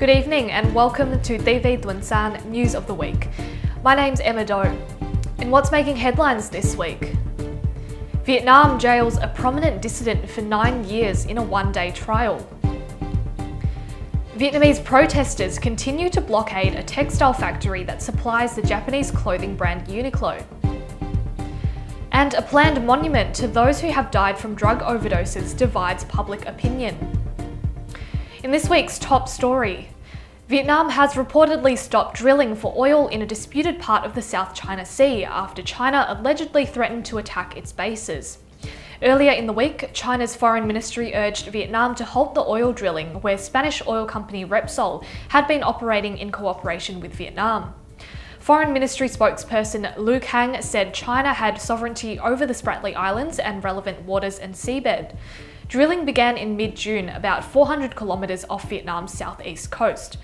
Good evening and welcome to Tuần-san News of the Week. My name's Emma Doe. In what's making headlines this week? Vietnam jails a prominent dissident for 9 years in a one-day trial. Vietnamese protesters continue to blockade a textile factory that supplies the Japanese clothing brand UNIQLO. And a planned monument to those who have died from drug overdoses divides public opinion. In this week's top story, Vietnam has reportedly stopped drilling for oil in a disputed part of the South China Sea after China allegedly threatened to attack its bases. Earlier in the week, China's foreign ministry urged Vietnam to halt the oil drilling where Spanish oil company Repsol had been operating in cooperation with Vietnam. Foreign Ministry spokesperson Lu Kang said China had sovereignty over the Spratly Islands and relevant waters and seabed. Drilling began in mid-June, about 400 kilometres off Vietnam's southeast coast.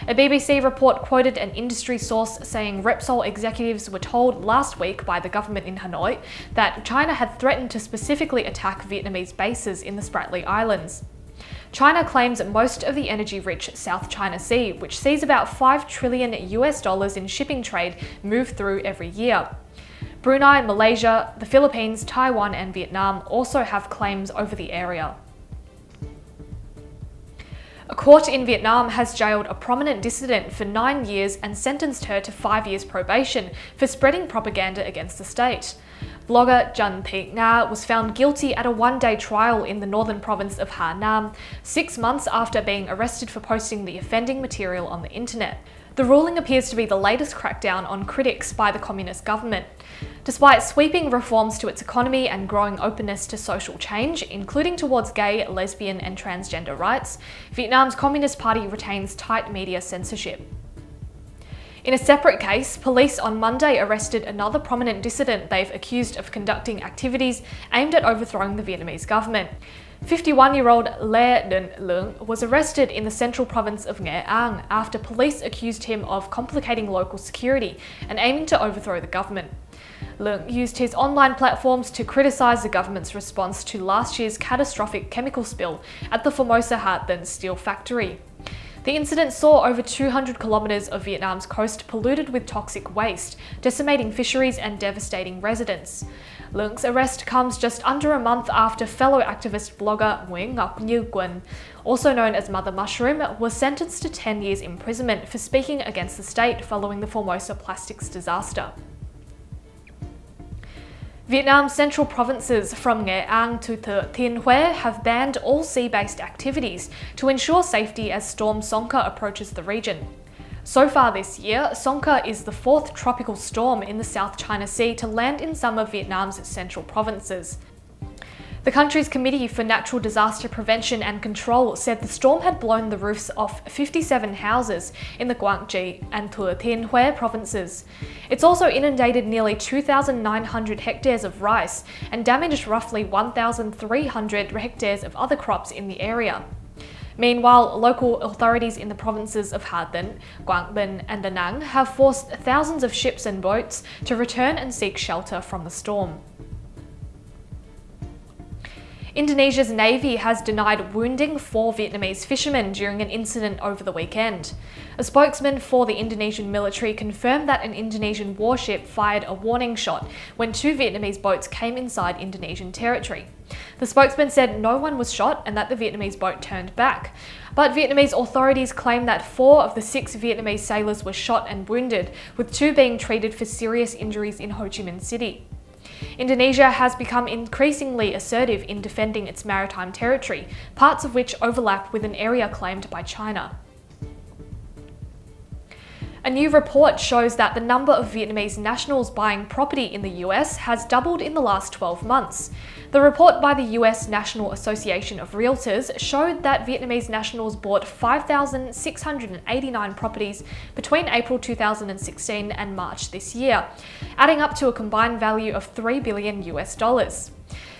A BBC report quoted an industry source saying Repsol executives were told last week by the government in Hanoi that China had threatened to specifically attack Vietnamese bases in the Spratly Islands. China claims most of the energy-rich South China Sea, which sees about $5 trillion in shipping trade move through every year. Brunei, Malaysia, the Philippines, Taiwan and Vietnam also have claims over the area. A court in Vietnam has jailed a prominent dissident for 9 years and sentenced her to 5 years probation for spreading propaganda against the state. Blogger Trần Thị Nga was found guilty at a one-day trial in the northern province of Hà Nam, 6 months after being arrested for posting the offending material on the internet. The ruling appears to be the latest crackdown on critics by the communist government. Despite sweeping reforms to its economy and growing openness to social change, including towards gay, lesbian and transgender rights, Vietnam's Communist Party retains tight media censorship. In a separate case, police on Monday arrested another prominent dissident they've accused of conducting activities aimed at overthrowing the Vietnamese government. 51-year-old Lê Đình Lượng was arrested in the central province of Nghệ An after police accused him of complicating local security and aiming to overthrow the government. Lượng used his online platforms to criticise the government's response to last year's catastrophic chemical spill at the Formosa Hartland steel factory. The incident saw over 200 kilometres of Vietnam's coast polluted with toxic waste, decimating fisheries and devastating residents. Lưỡng's arrest comes just under a month after fellow activist blogger Nguyễn Ngọc Như Quỳnh, also known as Mother Mushroom, was sentenced to 10 years imprisonment for speaking against the state following the Formosa plastics disaster. Vietnam's central provinces from Nghệ An to Thừa Thiên Huế have banned all sea-based activities to ensure safety as storm Songkha approaches the region. So far this year, Songkha is the 4th tropical storm in the South China Sea to land in some of Vietnam's central provinces. The country's Committee for Natural Disaster Prevention and Control said the storm had blown the roofs off 57 houses in the Quảng Trị and Thừa Thiên Huế provinces. It's also inundated nearly 2,900 hectares of rice and damaged roughly 1,300 hectares of other crops in the area. Meanwhile, local authorities in the provinces of Hà Tĩnh, Quảng Bình and Da Nang have forced thousands of ships and boats to return and seek shelter from the storm. Indonesia's Navy has denied wounding 4 Vietnamese fishermen during an incident over the weekend. A spokesman for the Indonesian military confirmed that an Indonesian warship fired a warning shot when 2 Vietnamese boats came inside Indonesian territory. The spokesman said no one was shot and that the Vietnamese boat turned back. But Vietnamese authorities claim that 4 of the 6 Vietnamese sailors were shot and wounded, with 2 being treated for serious injuries in Ho Chi Minh City. Indonesia has become increasingly assertive in defending its maritime territory, parts of which overlap with an area claimed by China. A new report shows that the number of Vietnamese nationals buying property in the US has doubled in the last 12 months. The report by the US National Association of Realtors showed that Vietnamese nationals bought 5,689 properties between April 2016 and March this year, adding up to a combined value of $3 billion.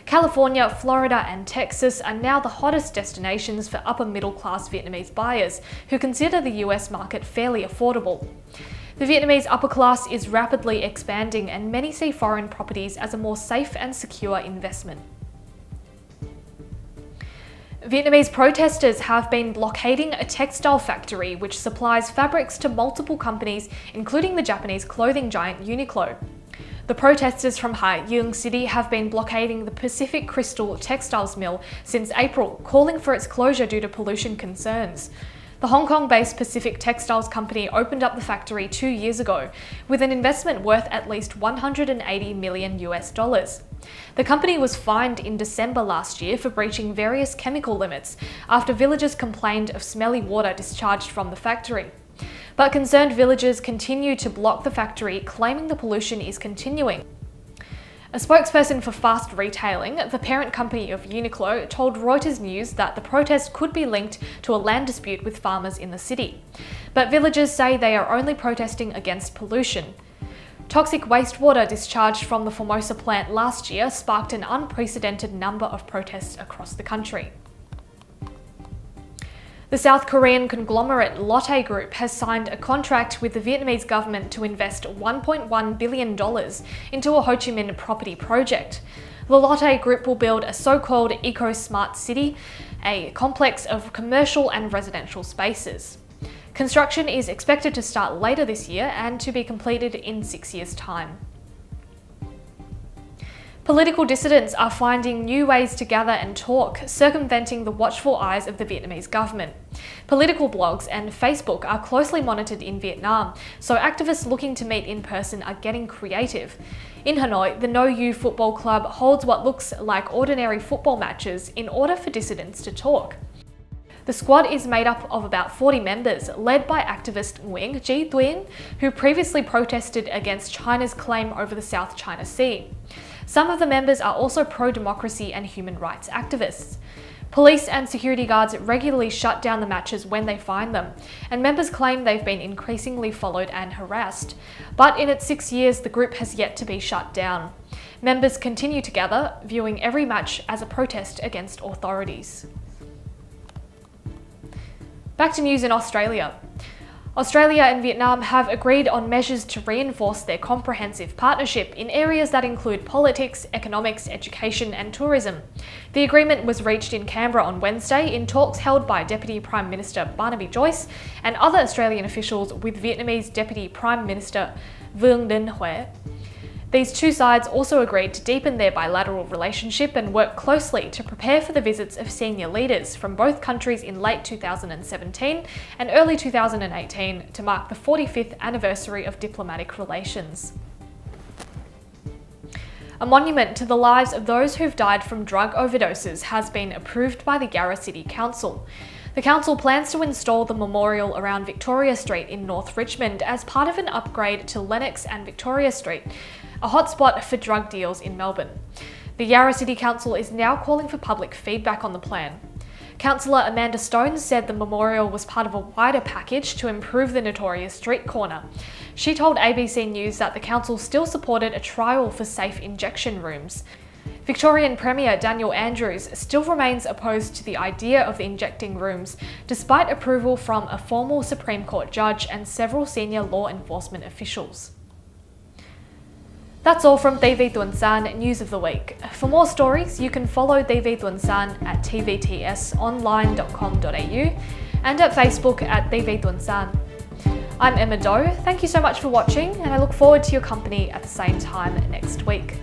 California, Florida and Texas are now the hottest destinations for upper-middle-class Vietnamese buyers who consider the US market fairly affordable. The Vietnamese upper class is rapidly expanding and many see foreign properties as a more safe and secure investment. Vietnamese protesters have been blockading a textile factory which supplies fabrics to multiple companies, including the Japanese clothing giant UNIQLO. The protesters from Hai Yung City have been blockading the Pacific Crystal textiles mill since April, calling for its closure due to pollution concerns. The Hong Kong-based Pacific Textiles company opened up the factory 2 years ago, with an investment worth at least $180 million. The company was fined in December last year for breaching various chemical limits after villagers complained of smelly water discharged from the factory. But concerned villagers continue to block the factory, claiming the pollution is continuing. A spokesperson for Fast Retailing, the parent company of UNIQLO, told Reuters News that the protest could be linked to a land dispute with farmers in the city. But villagers say they are only protesting against pollution. Toxic wastewater discharged from the Formosa plant last year sparked an unprecedented number of protests across the country. The South Korean conglomerate Lotte Group has signed a contract with the Vietnamese government to invest $1.1 billion into a Ho Chi Minh property project. The Lotte Group will build a so-called eco-smart city, a complex of commercial and residential spaces. Construction is expected to start later this year and to be completed in 6 years' time. Political dissidents are finding new ways to gather and talk, circumventing the watchful eyes of the Vietnamese government. Political blogs and Facebook are closely monitored in Vietnam, so activists looking to meet in person are getting creative. In Hanoi, the No U Football Club holds what looks like ordinary football matches in order for dissidents to talk. The squad is made up of about 40 members, led by activist Nguyen Ji Thuyen, who previously protested against China's claim over the South China Sea. Some of the members are also pro-democracy and human rights activists. Police and security guards regularly shut down the matches when they find them, and members claim they've been increasingly followed and harassed. But in its 6 years, the group has yet to be shut down. Members continue to gather, viewing every match as a protest against authorities. Back to news in Australia. Australia and Vietnam have agreed on measures to reinforce their comprehensive partnership in areas that include politics, economics, education and tourism. The agreement was reached in Canberra on Wednesday in talks held by Deputy Prime Minister Barnaby Joyce and other Australian officials with Vietnamese Deputy Prime Minister Vương Đình Huệ. These two sides also agreed to deepen their bilateral relationship and work closely to prepare for the visits of senior leaders from both countries in late 2017 and early 2018 to mark the 45th anniversary of diplomatic relations. A monument to the lives of those who've died from drug overdoses has been approved by the Yarra City Council. The council plans to install the memorial around Victoria Street in North Richmond as part of an upgrade to Lennox and Victoria Street, a hotspot for drug deals in Melbourne. The Yarra City Council is now calling for public feedback on the plan. Councillor Amanda Stone said the memorial was part of a wider package to improve the notorious street corner. She told ABC News that the council still supported a trial for safe injection rooms. Victorian Premier Daniel Andrews still remains opposed to the idea of the injecting rooms, despite approval from a former Supreme Court judge and several senior law enforcement officials. That's all from TV Tuần-san News of the Week. For more stories, you can follow TV Tuần-san at tvtsonline.com.au and at Facebook at TV Tuần-san. I'm Emma Doe, thank you so much for watching and I look forward to your company at the same time next week.